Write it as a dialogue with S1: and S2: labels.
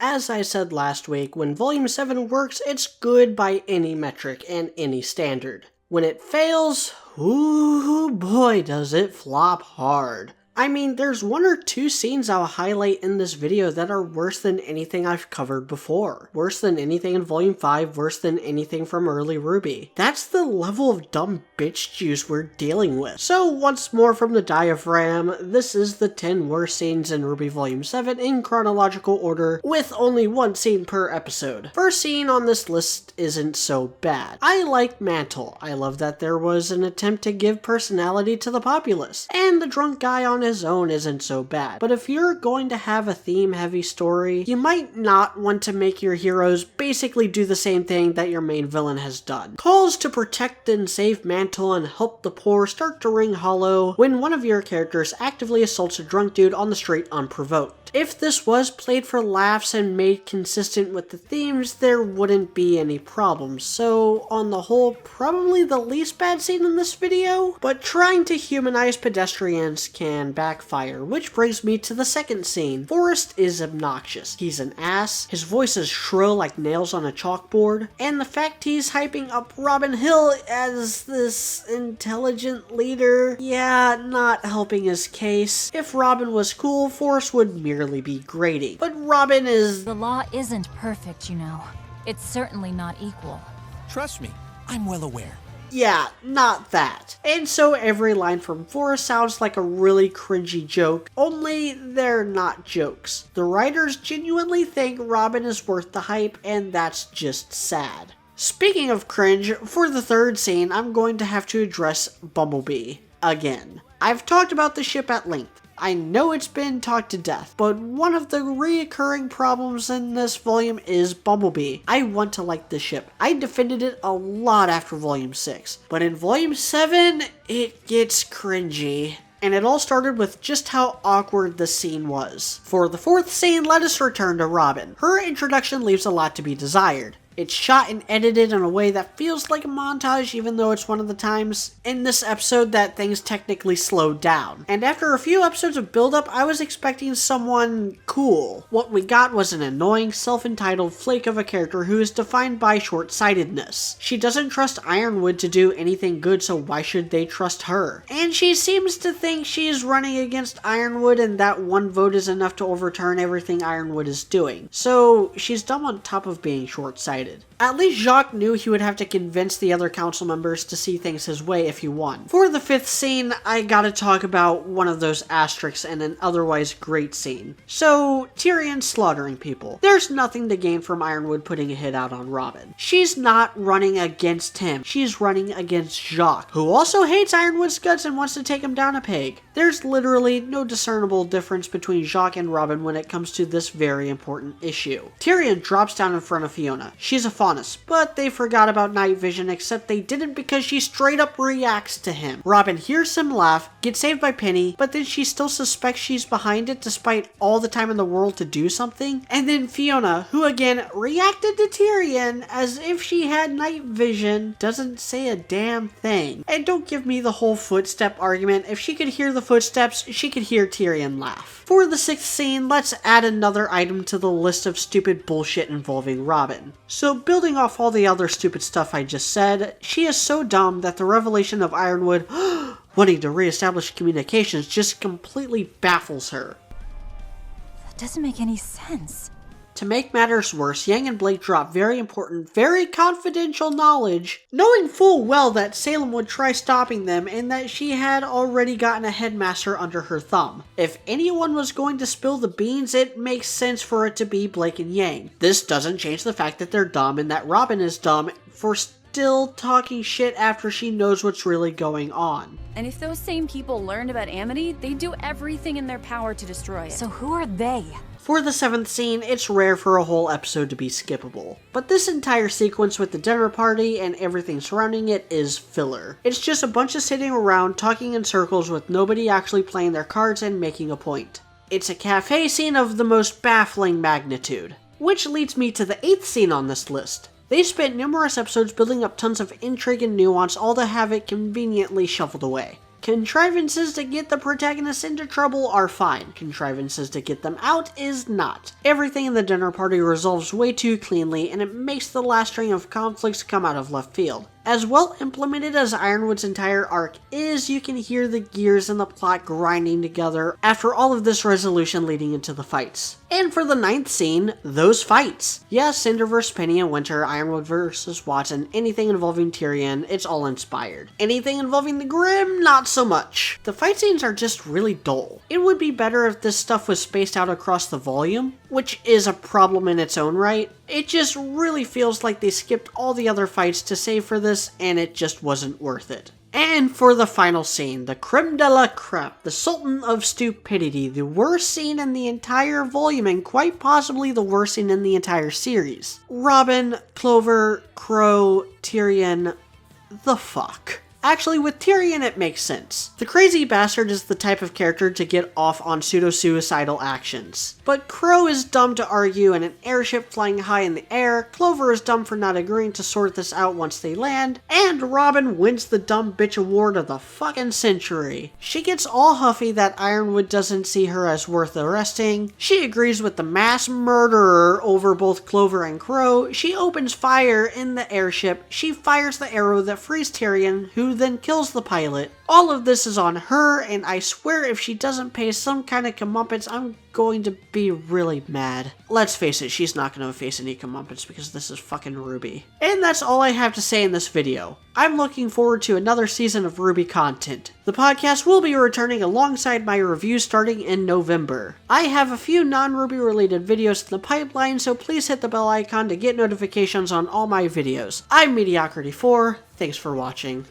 S1: As I said last week, when Volume 7 works, it's good by any metric and any standard. When it fails, ooh boy does it flop hard. I mean, there's one or two scenes I'll highlight in this video that are worse than anything I've covered before. Worse than anything in Volume 5, worse than anything from early RWBY. That's the level of dumb bitch juice we're dealing with. So once more from the diaphragm, this is the 10 worst scenes in RWBY Volume 7 in chronological order, with only one scene per episode. First scene on this list isn't so bad. I like Mantle. I love that there was an attempt to give personality to the populace, and the drunk guy on his own isn't so bad. But if you're going to have a theme-heavy story, you might not want to make your heroes basically do the same thing that your main villain has done. Calls to protect and save Mantle and help the poor start to ring hollow when one of your characters actively assaults a drunk dude on the street unprovoked. If this was played for laughs and made consistent with the themes, there wouldn't be any problems. So on the whole, probably the least bad scene in this video. But trying to humanize pedestrians can backfire, which brings me to the second scene. Forrest is obnoxious. He's an ass, his voice is shrill like nails on a chalkboard, and the fact he's hyping up Robin Hill as this intelligent leader, yeah, not helping his case. If Robin was cool, Forrest would merely be grating. But Robin is...
S2: The law isn't perfect, you know. It's certainly not equal.
S3: Trust me, I'm well aware.
S1: Yeah, not that. And so every line from Forrest sounds like a really cringy joke, only they're not jokes. The writers genuinely think Robin is worth the hype, and that's just sad. Speaking of cringe, for the third scene, I'm going to have to address Bumblebee again. I've talked about the ship at length. I know it's been talked to death, but one of the reoccurring problems in this volume is Bumblebee. I want to like this ship. I defended it a lot after Volume 6, but in Volume 7, it gets cringy. And it all started with just how awkward the scene was. For the fourth scene, let us return to Robin. Her introduction leaves a lot to be desired. It's shot and edited in a way that feels like a montage, even though it's one of the times in this episode that things technically slowed down. And after a few episodes of build-up, I was expecting someone cool. What we got was an annoying, self-entitled flake of a character who is defined by short-sightedness. She doesn't trust Ironwood to do anything good, so why should they trust her? And she seems to think she's running against Ironwood and that one vote is enough to overturn everything Ironwood is doing. So she's dumb on top of being short-sighted. At least Jacques knew he would have to convince the other council members to see things his way if he won. For the fifth scene, I gotta talk about one of those asterisks in an otherwise great scene. So, Tyrion slaughtering people. There's nothing to gain from Ironwood putting a hit out on Robin. She's not running against him. She's running against Jacques, who also hates Ironwood's guts and wants to take him down a peg. There's literally no discernible difference between Jacques and Robin when it comes to this very important issue. Tyrion drops down in front of Fiona. She's a faunus, but they forgot about night vision, except they didn't because she straight up reacts to him. Robin hears him laugh, gets saved by Penny, but then she still suspects she's behind it despite all the time in the world to do something. And then Fiona, who again reacted to Tyrion as if she had night vision, doesn't say a damn thing. And don't give me the whole footstep argument. If she could hear the footsteps, she could hear Tyrion laugh. For the sixth scene, let's add another item to the list of stupid bullshit involving Robin. So building off all the other stupid stuff I just said, she is so dumb that the revelation of Ironwood wanting to reestablish communications just completely baffles her.
S2: That doesn't make any sense.
S1: To make matters worse, Yang and Blake drop very important, very confidential knowledge, knowing full well that Salem would try stopping them and that she had already gotten a headmaster under her thumb. If anyone was going to spill the beans, it makes sense for it to be Blake and Yang. This doesn't change the fact that they're dumb and that Robin is dumb for still talking shit after she knows what's really going on.
S4: And if those same people learned about Amity, they'd do everything in their power to destroy it.
S2: So who are they?
S1: For the seventh scene, it's rare for a whole episode to be skippable. But this entire sequence with the dinner party and everything surrounding it is filler. It's just a bunch of sitting around talking in circles with nobody actually playing their cards and making a point. It's a cafe scene of the most baffling magnitude. Which leads me to the eighth scene on this list. They spent numerous episodes building up tons of intrigue and nuance, all to have it conveniently shuffled away. Contrivances to get the protagonists into trouble are fine. Contrivances to get them out is not. Everything in the dinner party resolves way too cleanly, and it makes the last string of conflicts come out of left field. As well implemented as Ironwood's entire arc is, you can hear the gears in the plot grinding together after all of this resolution leading into the fights. And for the 9th scene, those fights. Yes, Cinder vs. Penny and Winter, Ironwood vs. Watson, anything involving Tyrion, it's all inspired. Anything involving the Grimm, not so much. The fight scenes are just really dull. It would be better if this stuff was spaced out across the volume, which is a problem in its own right. It just really feels like they skipped all the other fights to save for this, and it just wasn't worth it. And for the final scene, the creme de la creme, the Sultan of Stupidity, the worst scene in the entire volume and quite possibly the worst scene in the entire series. Robin, Clover, Crow, Tyrion, the fuck. Actually, with Tyrion, it makes sense. The crazy bastard is the type of character to get off on pseudo-suicidal actions. But Crow is dumb to argue in an airship flying high in the air, Clover is dumb for not agreeing to sort this out once they land, and Robin wins the dumb bitch award of the fucking century. She gets all huffy that Ironwood doesn't see her as worth arresting. She agrees with the mass murderer over both Clover and Crow. She opens fire in the airship. She fires the arrow that frees Tyrion, who then kills the pilot. All of this is on her, and I swear if she doesn't pay some kind of comeuppance, I'm going to be really mad. Let's face it, she's not going to face any comeuppance because this is fucking RWBY. And that's all I have to say in this video. I'm looking forward to another season of RWBY content. The podcast will be returning alongside my review starting in November. I have a few non-RWBY related videos in the pipeline, so please hit the bell icon to get notifications on all my videos. I'm Mediocrity4, thanks for watching.